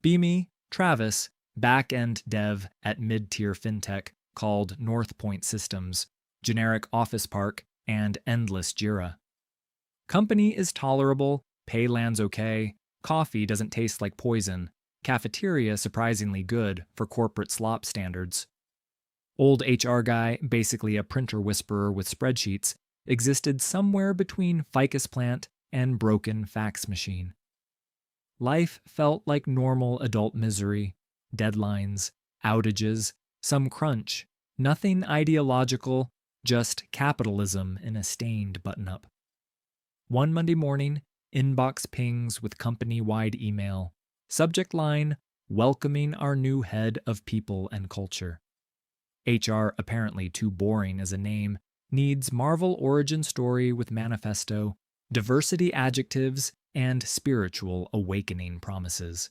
Be me, Travis, back-end dev at mid-tier fintech called North Point Systems, generic office park, and endless Jira. Company is tolerable, pay lands okay, coffee doesn't taste like poison, cafeteria surprisingly good for corporate slop standards. Old HR guy, basically a printer whisperer with spreadsheets, existed somewhere between ficus plant and broken fax machine. Life felt like normal adult misery, deadlines, outages, some crunch, nothing ideological, just capitalism in a stained button-up. One Monday morning, inbox pings with company-wide email. Subject line, welcoming our new head of people and culture. HR, apparently too boring as a name, needs Marvel origin story with manifesto, diversity adjectives, and spiritual awakening promises.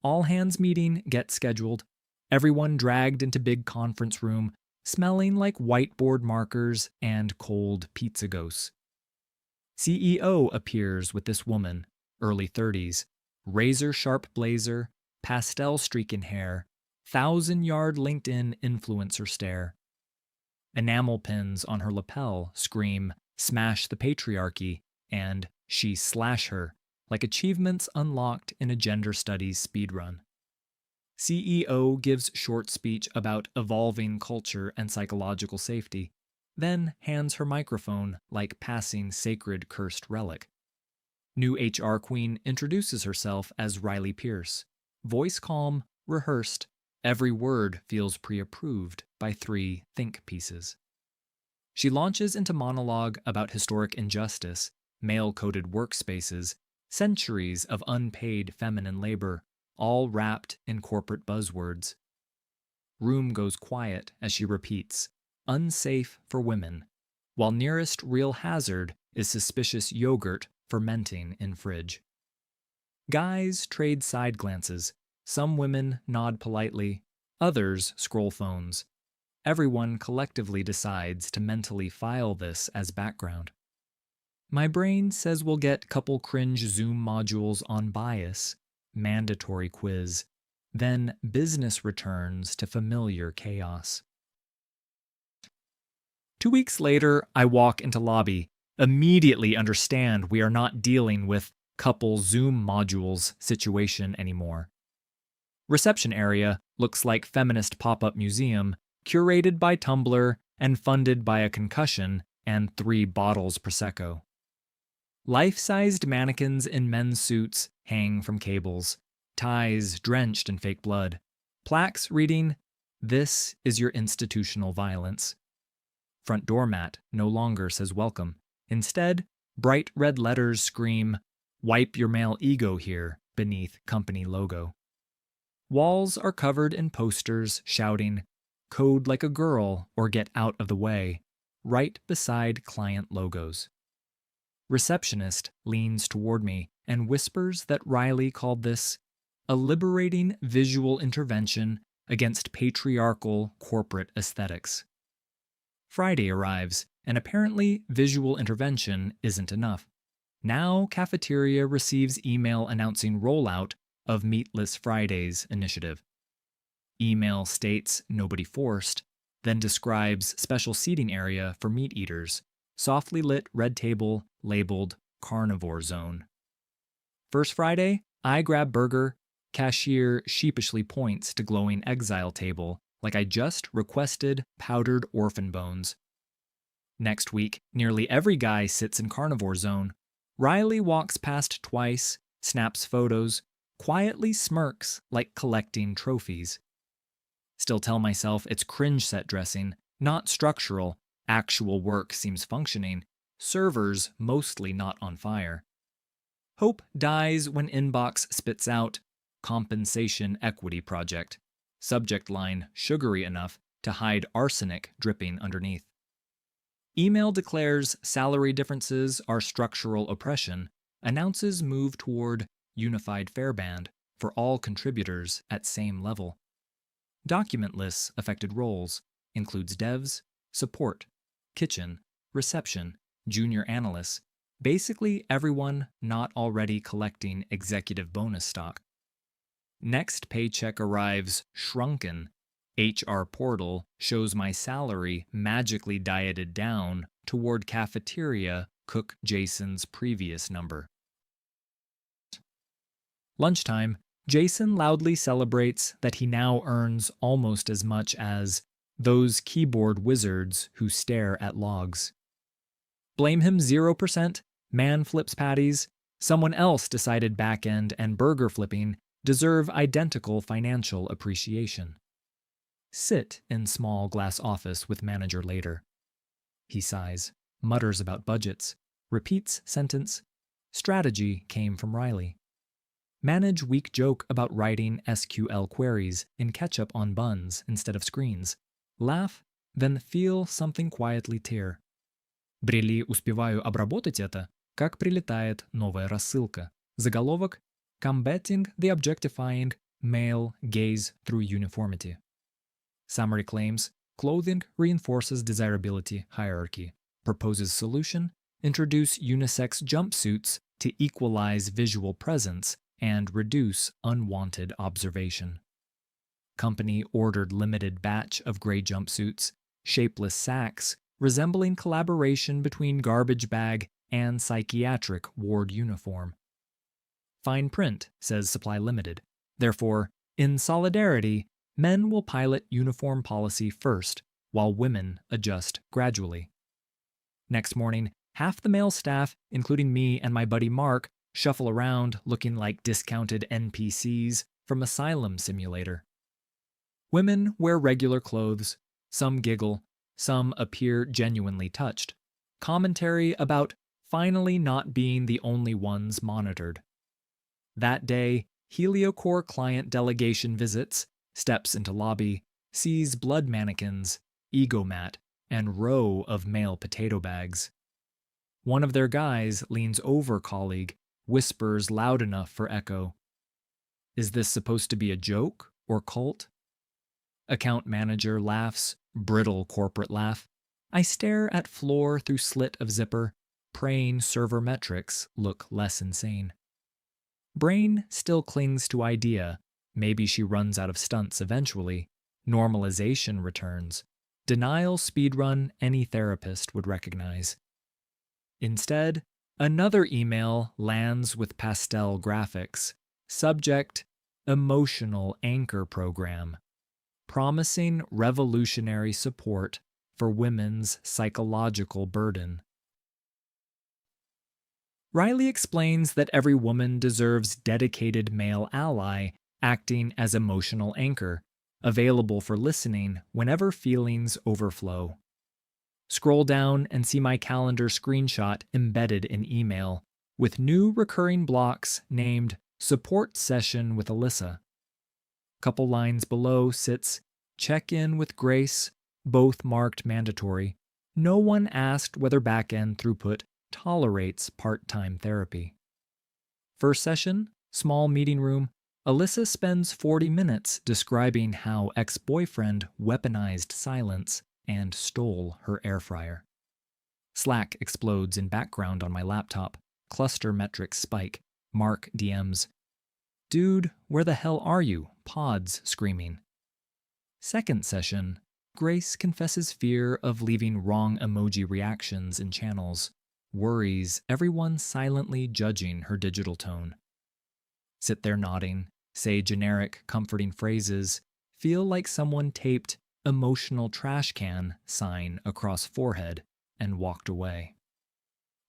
All hands meeting gets scheduled, everyone dragged into big conference room, smelling like whiteboard markers and cold pizza ghosts. CEO appears with this woman, early 30s, razor-sharp blazer, pastel streak in hair, 1,000-yard LinkedIn influencer stare. Enamel pins on her lapel scream, "Smash the patriarchy," and "She slash her," like achievements unlocked in a gender studies speedrun. CEO gives short speech about evolving culture and psychological safety, then hands her microphone like passing sacred cursed relic. New HR queen introduces herself as Riley Pierce, voice calm, rehearsed, every word feels pre-approved by 3 think pieces. She launches into monologue about historic injustice, male-coded workspaces, centuries of unpaid feminine labor, all wrapped in corporate buzzwords. Room goes quiet as she repeats, "Unsafe for women," while nearest real hazard is suspicious yogurt fermenting in fridge. Guys trade side glances. Some women nod politely, others scroll phones. Everyone collectively decides to mentally file this as background. My brain says we'll get couple cringe Zoom modules on bias, mandatory quiz, then business returns to familiar chaos. 2 weeks later, I walk into lobby, immediately understand we are not dealing with couple Zoom modules situation anymore. Reception area looks like Feminist pop-up museum, curated by Tumblr and funded by a concussion and 3 bottles Prosecco. Life-sized mannequins in men's suits hang from cables, ties drenched in fake blood, plaques reading, "This is your institutional violence." Front doormat no longer says welcome. Instead, bright red letters scream, "Wipe your male ego here," beneath company logo. Walls are covered in posters shouting, "Code like a girl" or "Get out of the way," right beside client logos. Receptionist leans toward me and whispers that Riley called this a liberating visual intervention against patriarchal corporate aesthetics. Friday arrives, and apparently visual intervention isn't enough. Now cafeteria receives email announcing rollout of Meatless Fridays initiative. Email states nobody forced, then describes special seating area for meat eaters, softly lit red table labeled carnivore zone. First Friday, I grab burger, cashier sheepishly points to glowing exile table like I just requested powdered orphan bones. Next week, nearly every guy sits in carnivore zone. Riley walks past twice, snaps photos, quietly smirks like collecting trophies. Still tell myself it's cringe set dressing, not structural, actual work seems functioning, servers mostly not on fire. Hope dies when inbox spits out, "Compensation Equity Project." Subject line sugary enough to hide arsenic dripping underneath. Email declares salary differences are structural oppression, announces move toward unified fare band for all contributors at same level. Document lists affected roles, includes devs, support, kitchen, reception, junior analysts, basically everyone not already collecting executive bonus stock. Next paycheck arrives shrunken. HR portal shows my salary magically dieted down toward cafeteria cook Jason's previous number. Lunchtime, Jason loudly celebrates that he now earns almost as much as those keyboard wizards who stare at logs. Blame him 0%, man flips patties, someone else decided back-end and burger flipping deserve identical financial appreciation. Sit in small glass office with manager later. He sighs, mutters about budgets, repeats sentence, strategy came from Riley. Manage weak joke about writing SQL queries in ketchup on buns instead of screens. Laugh, then feel something quietly tear. Брели успеваю обработать это, как прилетает новая рассылка. Заголовок Combating the objectifying male gaze through uniformity. Summary claims clothing reinforces desirability hierarchy. Proposes solution introduce unisex jumpsuits to equalize visual presence and reduce unwanted observation. Company ordered limited batch of gray jumpsuits, shapeless sacks, resembling collaboration between garbage bag and psychiatric ward uniform. Fine print says supply limited. Therefore, in solidarity, men will pilot uniform policy first, while women adjust gradually. Next morning, half the male staff, including me and my buddy Mark, shuffle around looking like discounted NPCs from Asylum Simulator. Women wear regular clothes, some giggle, some appear genuinely touched. Commentary about finally not being the only ones monitored. That day, Heliocore client delegation visits, steps into lobby, sees blood mannequins, ego mat, and row of male potato bags. One of their guys leans over colleague, whispers loud enough for echo. Is this supposed to be a joke or cult? Account manager laughs, brittle corporate laugh. I stare at floor through slit of zipper, praying server metrics look less insane. Brain still clings to idea. Maybe she runs out of stunts eventually. Normalization returns. Denial speedrun any therapist would recognize. Instead, another email lands with pastel graphics. Subject, Emotional Anchor Program. Promising revolutionary support for women's psychological burden. Riley explains that every woman deserves dedicated male ally acting as emotional anchor, available for listening whenever feelings overflow. Scroll down and see my calendar screenshot embedded in email, with new recurring blocks named Support Session with Alyssa. Couple lines below sits Check in with Grace, both marked mandatory. No one asked whether back-end throughput tolerates part-time therapy. First session, small meeting room, Alyssa spends 40 minutes describing how ex-boyfriend weaponized silence and stole her air fryer. Slack explodes in background on my laptop. Cluster metrics spike. Mark DMs. Dude, where the hell are you? Pods screaming. Second session, Grace confesses fear of leaving wrong emoji reactions in channels. Worries everyone silently judging her digital tone. Sit there nodding, say generic, comforting phrases, feel like someone taped emotional trash can sign across forehead and walked away.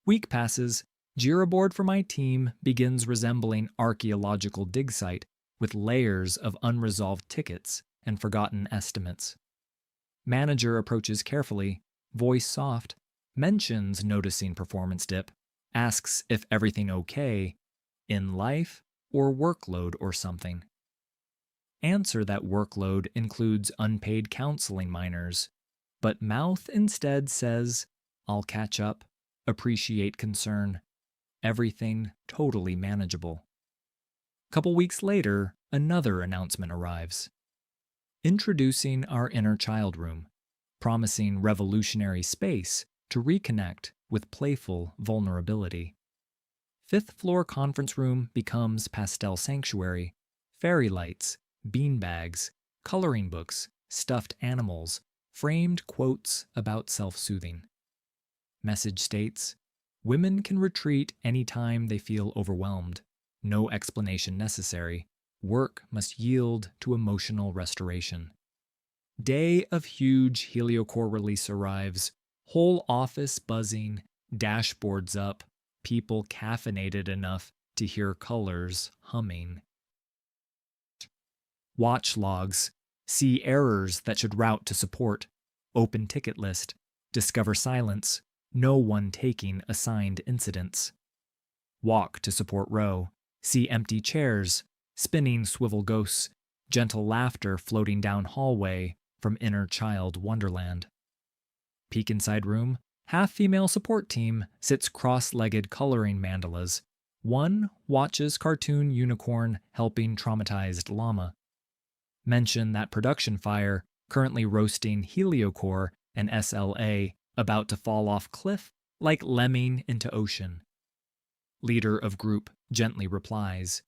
Week passes, Jira board for my team begins resembling archaeological dig site with layers of unresolved tickets and forgotten estimates. Manager approaches carefully, voice soft, mentions noticing performance dip, asks if everything okay, in life or workload or something. Answer that workload includes unpaid counseling minors, but mouth instead says, I'll catch up, appreciate concern, everything totally manageable. Couple weeks later, another announcement arrives. Introducing our inner child room, promising revolutionary space to reconnect with playful vulnerability. Fifth floor conference room becomes pastel sanctuary, fairy lights, beanbags, coloring books, stuffed animals, framed quotes about self-soothing. Message states, women can retreat anytime they feel overwhelmed. No explanation necessary. Work must yield to emotional restoration. Day of huge heliocore release arrives. Whole office buzzing, dashboards up, people caffeinated enough to hear colors humming. Watch logs. See errors that should route to support. Open ticket list. Discover silence. No one taking assigned incidents. Walk to support row. See empty chairs, spinning swivel ghosts, gentle laughter floating down hallway from inner child wonderland. Peek inside room. Half-female support team sits cross-legged coloring mandalas. One watches cartoon unicorn helping traumatized llama. Mention that production fire currently roasting heliocore and SLA about to fall off cliff like lemming into ocean. Leader of group gently replies.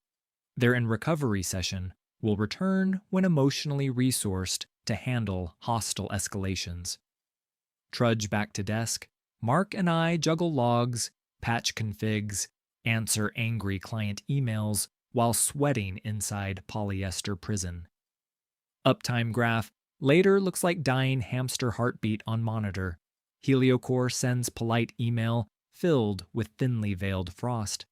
They're in recovery session, will return when emotionally resourced to handle hostile escalations. Trudge back to desk. Mark and I juggle logs, patch configs, answer angry client emails while sweating inside polyester prison. Uptime graph later looks like dying hamster heartbeat on monitor. Heliocore sends polite email filled with thinly veiled frost.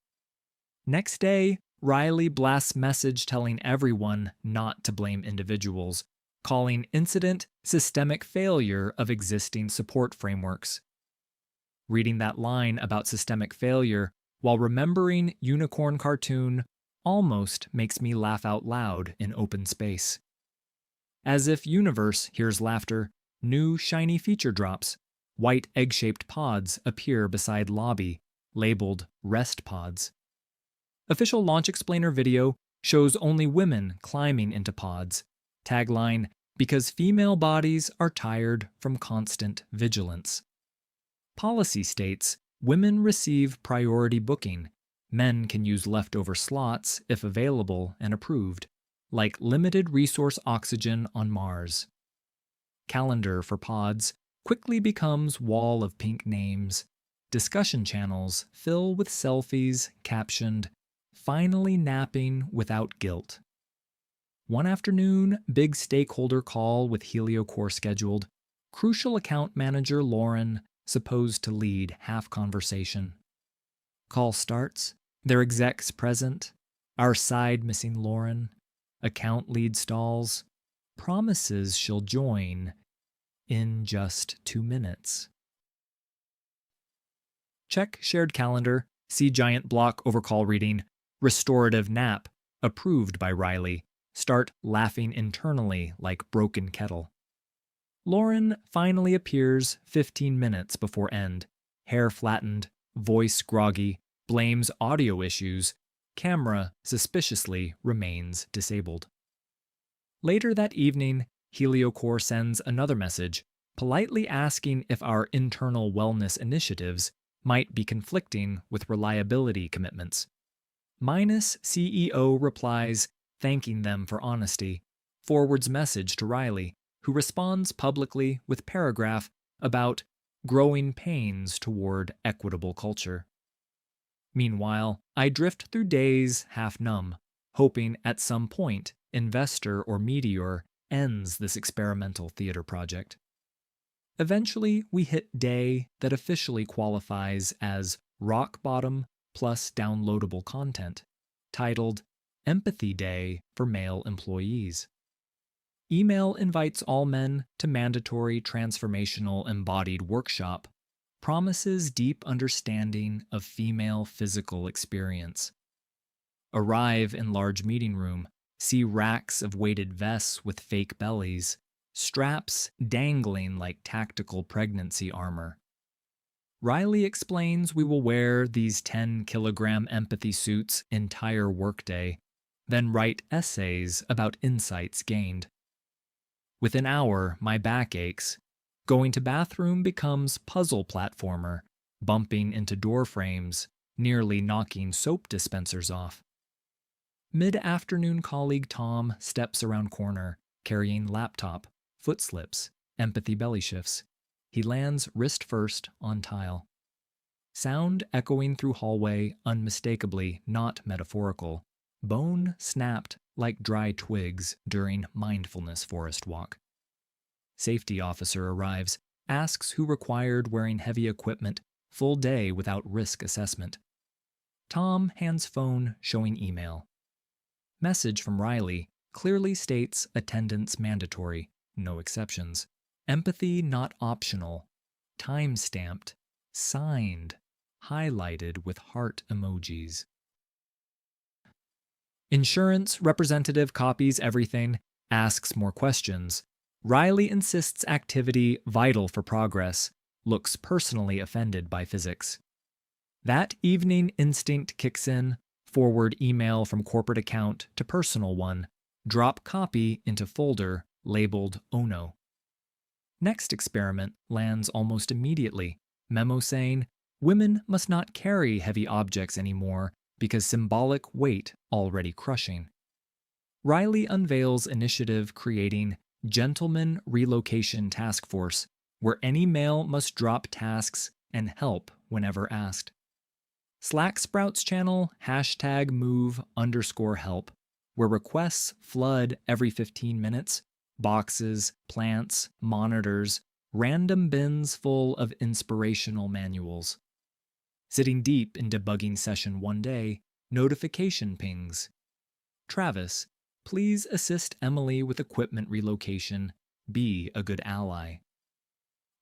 Next day, Riley blasts message telling everyone not to blame individuals, calling incident systemic failure of existing support frameworks. Reading that line about systemic failure while remembering unicorn cartoon almost makes me laugh out loud in open space. As if universe hears laughter, new shiny feature drops. White egg-shaped pods appear beside lobby, labeled rest pods. Official launch explainer video shows only women climbing into pods. Tagline, because female bodies are tired from constant vigilance. Policy states, women receive priority booking. Men can use leftover slots if available and approved, like limited resource oxygen on Mars. Calendar for pods quickly becomes wall of pink names. Discussion channels fill with selfies captioned, "Finally napping without guilt." One afternoon, big stakeholder call with heliocore scheduled. Crucial account manager Lauren supposed to lead half conversation. Call starts. Their execs present. Our side missing Lauren. Account lead stalls. Promises she'll join in just 2 minutes. Check shared calendar. See giant block over call reading. Restorative nap. Approved by Riley. Start laughing internally like broken kettle. Lauren finally appears 15 minutes before end. Hair flattened, voice groggy, blames audio issues. Camera suspiciously remains disabled. Later that evening, Heliocore sends another message, politely asking if our internal wellness initiatives might be conflicting with reliability commitments. Minus CEO replies, thanking them for honesty, forwards message to Riley, who responds publicly with paragraph about growing pains toward equitable culture. Meanwhile, I drift through days half numb, hoping at some point Investor or Meteor ends this experimental theater project. Eventually, we hit day that officially qualifies as rock bottom plus downloadable content, titled Empathy Day for Male Employees. Email invites all men to mandatory transformational embodied workshop, promises deep understanding of female physical experience. Arrive in large meeting room, see racks of weighted vests with fake bellies, straps dangling like tactical pregnancy armor. Riley explains we will wear these 10-kilogram empathy suits entire workday, then write essays about insights gained. Within an hour, my back aches. Going to bathroom becomes puzzle platformer, bumping into door frames, nearly knocking soap dispensers off. Mid-afternoon colleague Tom steps around corner, carrying laptop, foot slips, empathy belly shifts. He lands wrist first on tile. Sound echoing through hallway, unmistakably not metaphorical. Bone snapped like dry twigs during mindfulness forest walk. Safety officer arrives, asks who required wearing heavy equipment, full day without risk assessment. Tom hands phone showing email. Message from Riley clearly states attendance mandatory, no exceptions. Empathy not optional, time-stamped, signed, highlighted with heart emojis. Insurance representative copies everything, asks more questions. Riley insists activity vital for progress, looks personally offended by physics. That evening instinct kicks in, forward email from corporate account to personal one, drop copy into folder labeled Ono. Next experiment lands almost immediately, memo saying, women must not carry heavy objects anymore because symbolic weight already crushing. Riley unveils initiative creating Gentleman Relocation Task Force, where any male must drop tasks and help whenever asked. Slack sprouts channel #move_help, where requests flood every 15 minutes, boxes, plants, monitors, random bins full of inspirational manuals. Sitting deep in debugging session one day, notification pings. Travis, please assist Emily with equipment relocation. Be a good ally.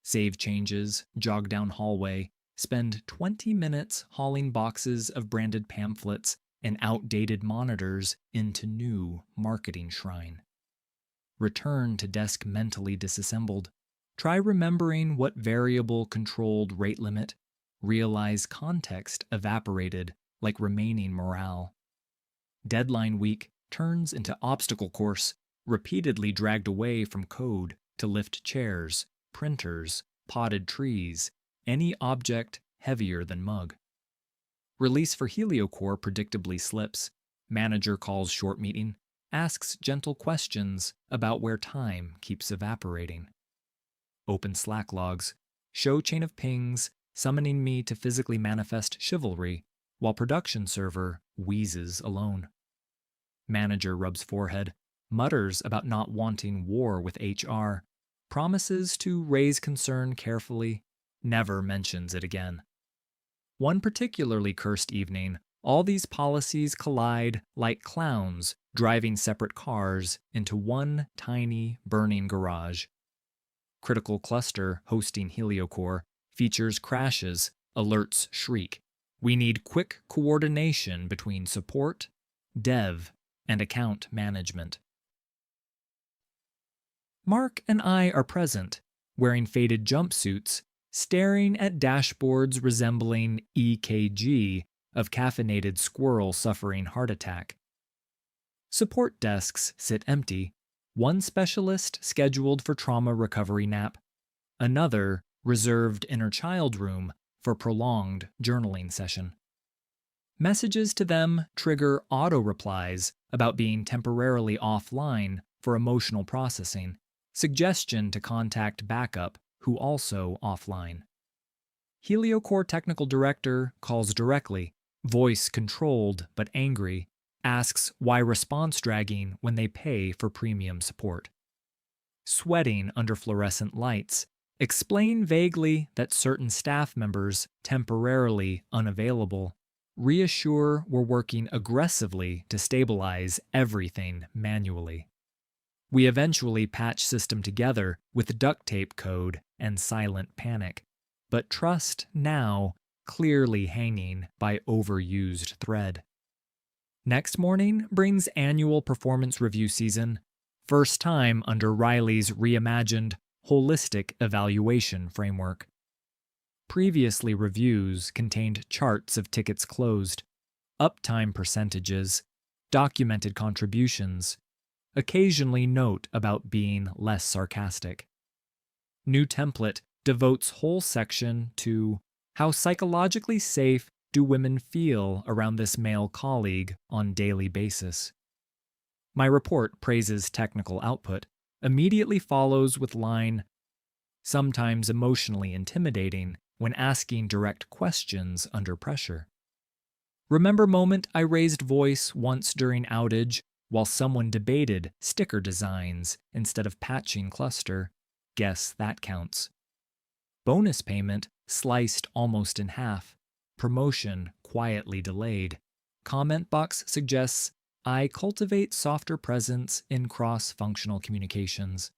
Save changes, jog down hallway, spend 20 minutes hauling boxes of branded pamphlets and outdated monitors into new marketing shrine. Return to desk mentally disassembled. Try remembering what variable controlled rate limit. Realize context evaporated like remaining morale. Deadline week turns into obstacle course, repeatedly dragged away from code to lift chairs, printers, potted trees, any object heavier than mug. Release for HelioCore predictably slips. Manager calls short meeting, asks gentle questions about where time keeps evaporating. Open Slack logs, show chain of pings, summoning me to physically manifest chivalry, while production server wheezes alone. Manager rubs forehead, mutters about not wanting war with HR, promises to raise concern carefully, never mentions it again. One particularly cursed evening, all these policies collide like clowns driving separate cars into one tiny burning garage. Critical cluster hosting HelioCore features crashes, alerts shriek. We need quick coordination between support, dev, and account management. Mark and I are present, wearing faded jumpsuits, staring at dashboards resembling EKG of caffeinated squirrel suffering heart attack. Support desks sit empty, one specialist scheduled for trauma recovery nap, another reserved inner child room for prolonged journaling session. Messages to them trigger auto-replies about being temporarily offline for emotional processing, suggestion to contact backup who also offline. HelioCore technical director calls directly, voice controlled but angry, asks why response dragging when they pay for premium support. Sweating under fluorescent lights, explain vaguely that certain staff members, temporarily unavailable, reassure we're working aggressively to stabilize everything manually. We eventually patch system together with duct tape code and silent panic, but trust now clearly hanging by overused thread. Next morning brings annual performance review season, first time under Riley's reimagined holistic evaluation framework. Previously reviews contained charts of tickets closed, uptime percentages, documented contributions, occasionally note about being less sarcastic. New template devotes whole section to how psychologically safe do women feel around this male colleague on daily basis? My report praises technical output, immediately follows with line, sometimes emotionally intimidating when asking direct questions under pressure. Remember moment I raised voice once during outage while someone debated sticker designs instead of patching cluster? Guess that counts. Bonus payment sliced almost in half. Promotion quietly delayed. Comment box suggests I cultivate softer presence in cross-functional communications.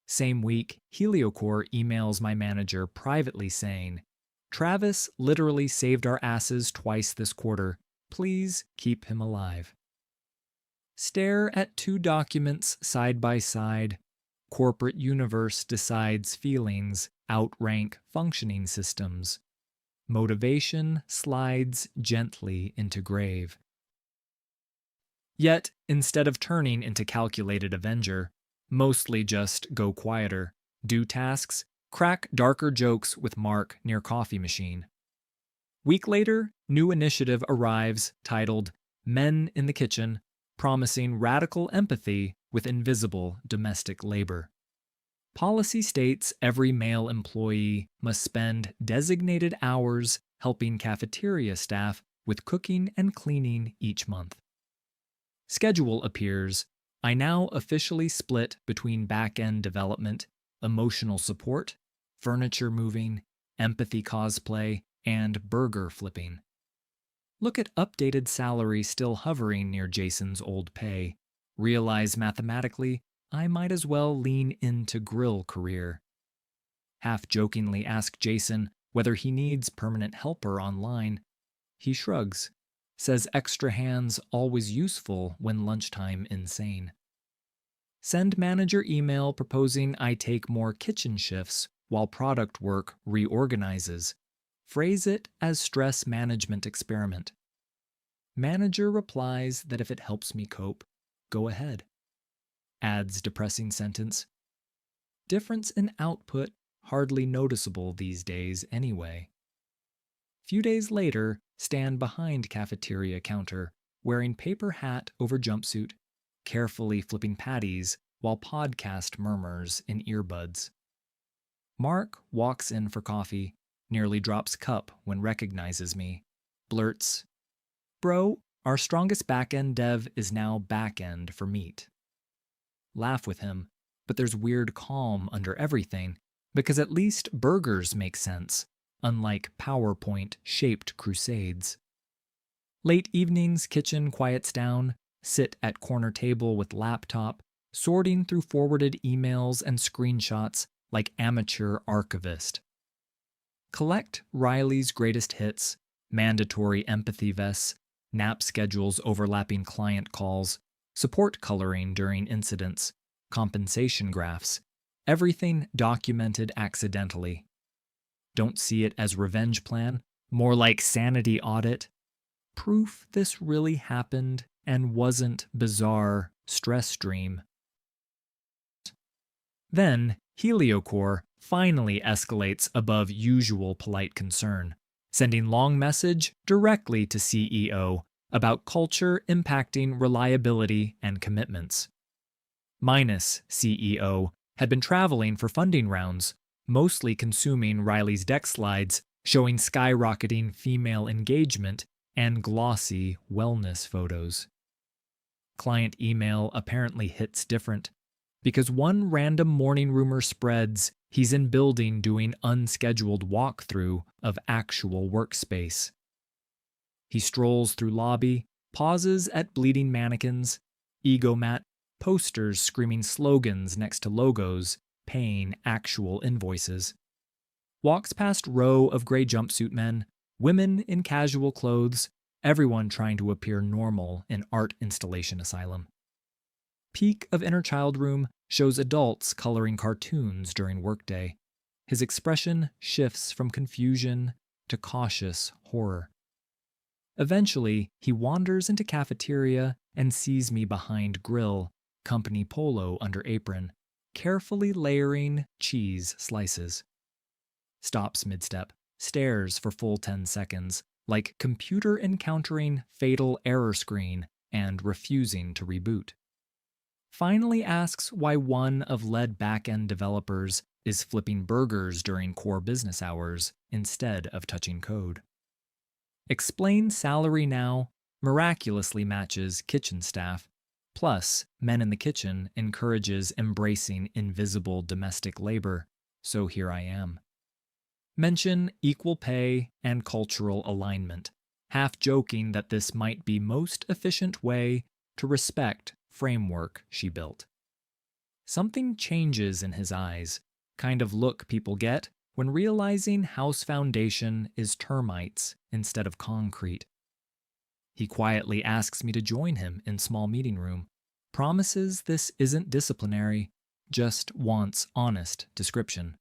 Same week, Heliocore emails my manager privately saying, Travis literally saved our asses twice this quarter. Please keep him alive. Stare at two documents side by side. Corporate universe decides feelings outrank functioning systems. Motivation slides gently into grave. Yet, instead of turning into calculated avenger, mostly just go quieter, do tasks, crack darker jokes with Mark near coffee machine. Week later, new initiative arrives titled Men in the Kitchen, promising radical empathy with invisible domestic labor. Policy states every male employee must spend designated hours helping cafeteria staff with cooking and cleaning each month. Schedule appears. I now officially split between back-end development, emotional support, furniture moving, empathy cosplay, and burger flipping. Look at updated salary still hovering near Jason's old pay. Realize mathematically, I might as well lean into grill career. Half-jokingly ask Jason whether he needs permanent helper online. He shrugs. Says extra hands always useful when lunchtime insane. Send manager email proposing I take more kitchen shifts while product work reorganizes. Phrase it as stress management experiment. Manager replies that if it helps me cope, go ahead. Adds depressing sentence. Difference in output hardly noticeable these days anyway. Few days later, stand behind cafeteria counter, wearing paper hat over jumpsuit, carefully flipping patties while podcast murmurs in earbuds. Mark walks in for coffee, nearly drops cup when recognizes me, blurts, Bro, our strongest back-end dev is now back-end for meat. Laugh with him, but there's weird calm under everything, because at least burgers make sense, unlike PowerPoint-shaped crusades. Late evenings, kitchen quiets down, sit at corner table with laptop, sorting through forwarded emails and screenshots like amateur archivist. Collect Riley's greatest hits, mandatory empathy vests, nap schedules overlapping client calls, support coloring during incidents, compensation graphs, everything documented accidentally. Don't see it as revenge plan, more like sanity audit. Proof this really happened and wasn't bizarre stress dream. Then, Heliocore finally escalates above usual polite concern, sending long message directly to CEO about culture impacting reliability and commitments. Minus CEO had been traveling for funding rounds, mostly consuming Riley's deck slides showing skyrocketing female engagement and glossy wellness photos. Client email apparently hits different, because one random morning rumor spreads he's in building doing unscheduled walkthrough of actual workspace. He strolls through lobby, pauses at bleeding mannequins, ego mat, posters screaming slogans next to logos, paying actual invoices. Walks past row of gray jumpsuit men, women in casual clothes, everyone trying to appear normal in art installation asylum. Peak of inner child room shows adults coloring cartoons during workday. His expression shifts from confusion to cautious horror. Eventually, he wanders into cafeteria and sees me behind grill, company polo under apron, carefully layering cheese slices. Stops mid-step, stares for full 10 seconds, like computer encountering fatal error screen and refusing to reboot. Finally asks why one of lead backend developers is flipping burgers during core business hours instead of touching code. Explain salary now miraculously matches kitchen staff, plus men in the kitchen encourages embracing invisible domestic labor, so here I am. Mention equal pay and cultural alignment, half joking that this might be most efficient way to respect framework she built. Something changes in his eyes, kind of look people get when realizing house foundation is termites instead of concrete. He quietly asks me to join him in small meeting room, promises this isn't disciplinary, just wants honest description.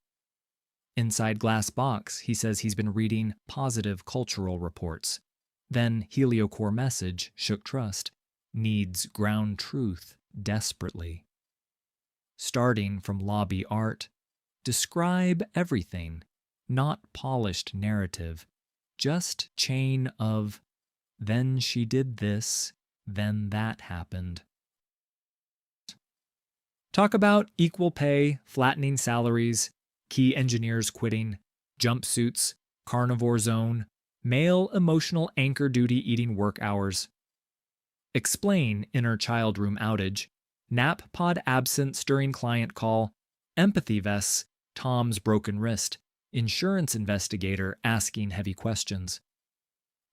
Inside glass box, he says he's been reading positive cultural reports. Then heliocore message shook trust, needs ground truth desperately. Starting from lobby art, describe everything, not polished narrative, just chain of, then she did this, then that happened. Talk about equal pay, flattening salaries, key engineers quitting, jumpsuits, carnivore zone, male emotional anchor duty eating work hours. Explain inner child room outage, nap pod absence during client call, empathy vests, Tom's broken wrist, insurance investigator asking heavy questions.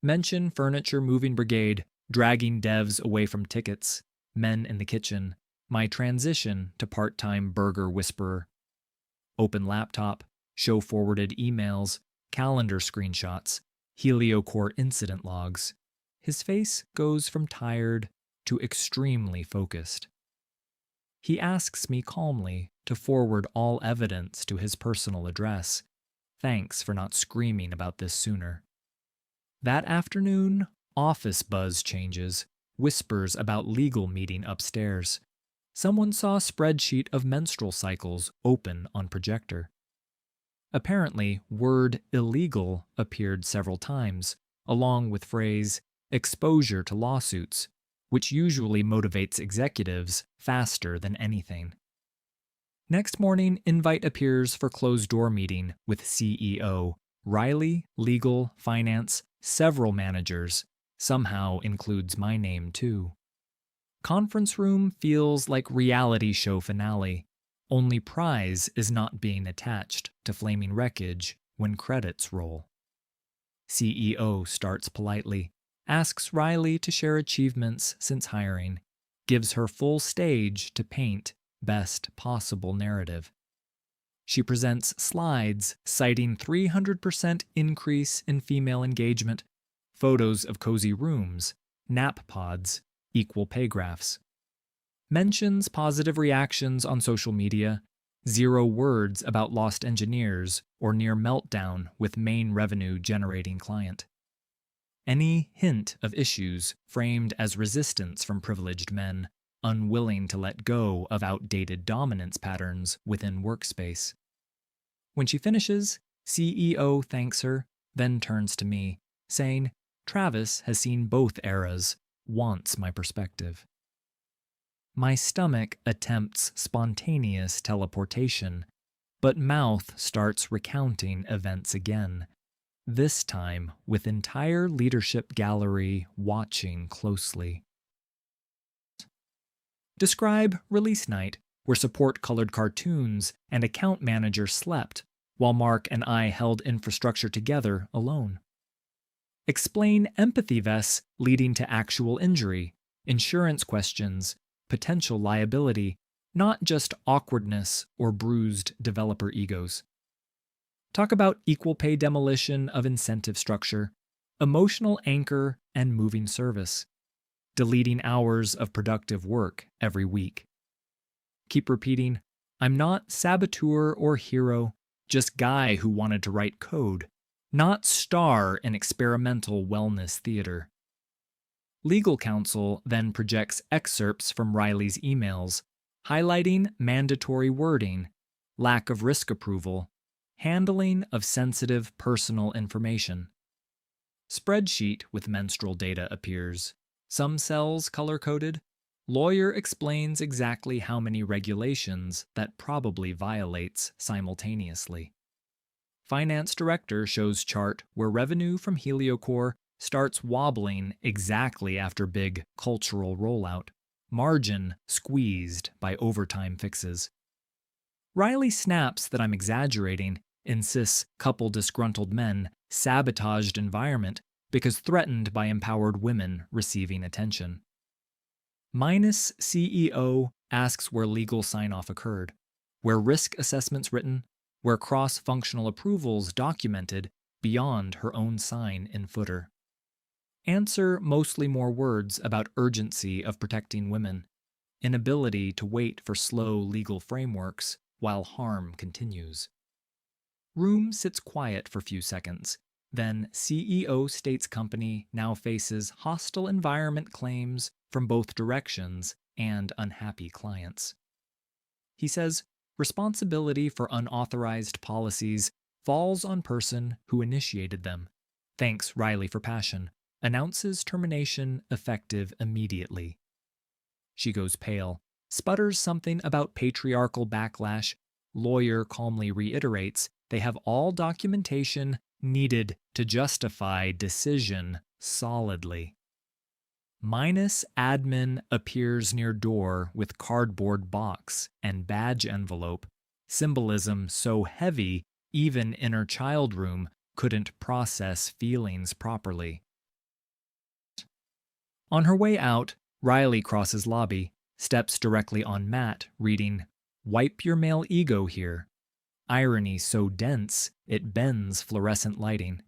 Mention furniture moving brigade, dragging devs away from tickets, men in the kitchen, my transition to part-time burger whisperer. Open laptop, show forwarded emails, calendar screenshots, heliocore incident logs. His face goes from tired to extremely focused. He asks me calmly to forward all evidence to his personal address. Thanks for not screaming about this sooner. That afternoon, office buzz changes, whispers about legal meeting upstairs. Someone saw a spreadsheet of menstrual cycles open on projector. Apparently, word illegal appeared several times, along with phrase exposure to lawsuits, which usually motivates executives faster than anything. Next morning, invite appears for closed-door meeting with CEO, Riley, legal, finance, several managers, somehow includes my name too. Conference room feels like reality show finale, only prize is not being attached to flaming wreckage when credits roll. CEO starts politely, asks Riley to share achievements since hiring, gives her full stage to paint best possible narrative. She presents slides citing 300% increase in female engagement, photos of cozy rooms, nap pods, equal pay graphs. Mentions positive reactions on social media, 0 words about lost engineers or near meltdown with main revenue generating client. Any hint of issues framed as resistance from privileged men, unwilling to let go of outdated dominance patterns within workspace. When she finishes, CEO thanks her, then turns to me, saying, Travis has seen both eras, wants my perspective. My stomach attempts spontaneous teleportation, but mouth starts recounting events again, this time with entire leadership gallery watching closely. Describe release night, where support colored cartoons and account manager slept, while Mark and I held infrastructure together alone. Explain empathy vests leading to actual injury, insurance questions, potential liability, not just awkwardness or bruised developer egos. Talk about equal pay demolition of incentive structure, emotional anchor and moving service, deleting hours of productive work every week. Keep repeating, I'm not saboteur or hero, just guy who wanted to write code, not star in experimental wellness theater. Legal counsel then projects excerpts from Riley's emails, highlighting mandatory wording, lack of risk approval, handling of sensitive personal information. Spreadsheet with menstrual data appears. Some cells color-coded. Lawyer explains exactly how many regulations that probably violates simultaneously. Finance director shows chart where revenue from HelioCore starts wobbling exactly after big cultural rollout. Margin squeezed by overtime fixes. Riley snaps that I'm exaggerating, insists couple disgruntled men sabotaged environment because threatened by empowered women receiving attention. Minus CEO asks where legal sign-off occurred, where risk assessments written, where cross-functional approvals documented beyond her own sign in footer. Answer mostly more words about urgency of protecting women, inability to wait for slow legal frameworks while harm continues. Room sits quiet for few seconds. Then CEO states company now faces hostile environment claims from both directions and unhappy clients. He says responsibility for unauthorized policies falls on person who initiated them. Thanks Riley for passion. Announces termination effective immediately. She goes pale, sputters something about patriarchal backlash. Lawyer calmly reiterates they have all documentation needed to justify decision solidly. Minus admin appears near door with cardboard box and badge envelope, symbolism so heavy even inner child room couldn't process feelings properly. On her way out, Riley crosses lobby, steps directly on Matt, reading, "Wipe your male ego here." Irony so dense, it bends fluorescent lighting.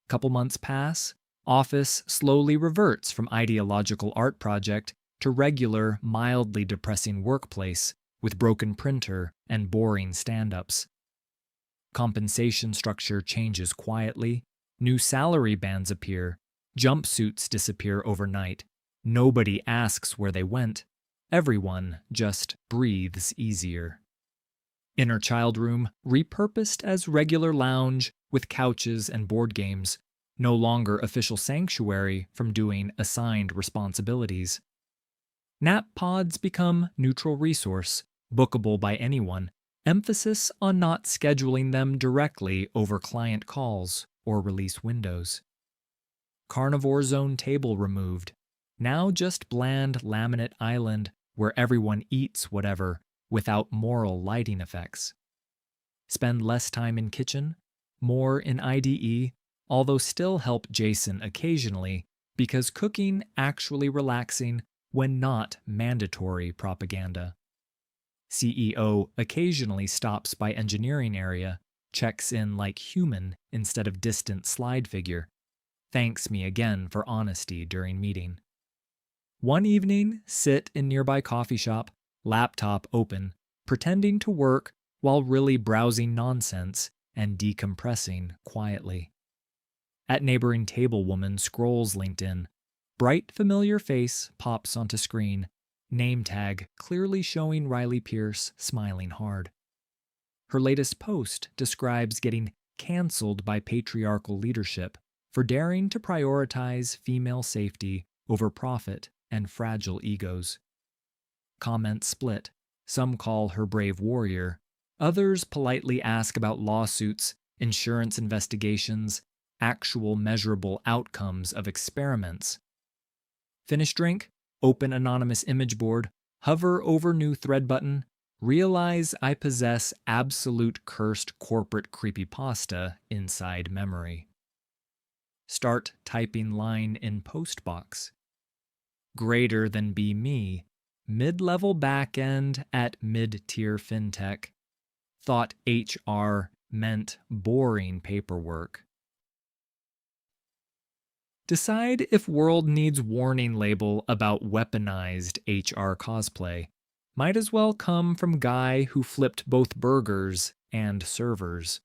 Couple months pass, office slowly reverts from ideological art project to regular, mildly depressing workplace with broken printer and boring stand-ups. Compensation structure changes quietly, new salary bands appear, jumpsuits disappear overnight. Nobody asks where they went. Everyone just breathes easier. Inner child room repurposed as regular lounge with couches and board games, no longer official sanctuary from doing assigned responsibilities. Nap pods become neutral resource, bookable by anyone, emphasis on not scheduling them directly over client calls or release windows. Carnivore zone table removed, now just bland laminate island where everyone eats whatever without moral lighting effects. Spend less time in kitchen, more in IDE, although still help Jason occasionally because cooking actually relaxing when not mandatory propaganda. CEO occasionally stops by engineering area, checks in like human instead of distant slide figure, thanks me again for honesty during meeting. One evening, sit in nearby coffee shop, laptop open, pretending to work while really browsing nonsense and decompressing quietly. At neighboring table woman scrolls LinkedIn. Bright familiar face pops onto screen, name tag clearly showing Riley Pierce smiling hard. Her latest post describes getting canceled by patriarchal leadership for daring to prioritize female safety over profit and fragile egos. Comments split. Some call her brave warrior. Others politely ask about lawsuits, insurance investigations, actual measurable outcomes of experiments. Finish drink, open anonymous image board, hover over new thread button, realize I possess absolute cursed corporate creepypasta inside memory. Start typing line in post box. Greater than be me, mid-level backend at mid-tier fintech. Thought HR meant boring paperwork. Decide if world needs warning label about weaponized HR cosplay. Might as well come from guy who flipped both burgers and servers.